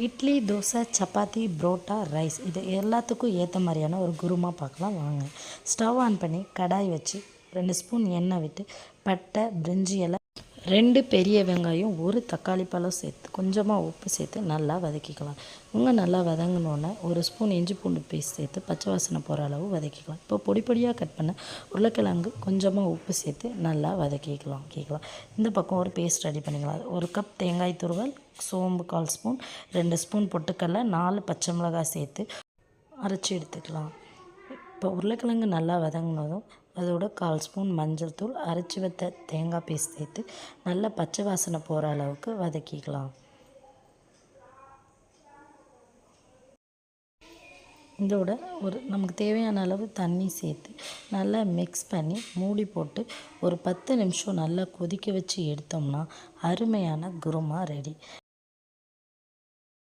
Idli, dosa, chapati, parotta, rice இது எல்லாத்துக்கும் ஏற்ற மாதிரியான ஒரு குருமா பார்க்கலாம் வாங்க. ஸ்டவ் ஆன் பண்ணி கடாய் வச்சு 2 ஸ்பூன் எண்ணெய் விட்டு பட்டை, பிரிஞ்சி இலை, 2 பெரிய வெங்காயம், 1 தக்காளி பழம் சேர்த்து கொஞ்சமாக உப்பு சேர்த்து நல்லா வதக்கிக்கலாம். நல்லா வதங்கினோன்னே 1 ஸ்பூன் இஞ்சி பூண்டு பேஸ்ட் சேர்த்து பச்சை வாசனை போகிற அளவு வதக்கிக்கலாம். இப்போ பொடி பொடியாக கட் பண்ண உருளைக்கிழங்கு கொஞ்சமாக உப்பு சேர்த்து நல்லா வதக்கிக்கலாம். இந்த பக்கம் ஒரு பேஸ்ட் ரெடி பண்ணிக்கலாம். 1 கப் தேங்காய் துருவல், சோம்பு 1/4 ஸ்பூன், 2 ஸ்பூன் பொட்டுக்கடலை, 4 பச்சை மிளகாய் சேர்த்து அரைச்சி எடுத்துக்கலாம். இப்போ உருளைக்கிழங்கு நல்லா வதங்கினதும் அதோட 1/4 ஸ்பூன் மஞ்சள் தூள், அரைச்சி வைத்த தேங்காய் பேஸ்ட் சேர்த்து நல்லா பச்சை வாசனை போகிற அளவுக்கு வதக்கிக்கலாம். இதோட நமக்கு தேவையான அளவு தண்ணி சேர்த்து நல்லா மிக்ஸ் பண்ணி மூடி போட்டு ஒரு 10 நிமிஷம் நல்லா கொதிக்க வச்சு எடுத்தோம்னா அருமையான குருமா ரெடி.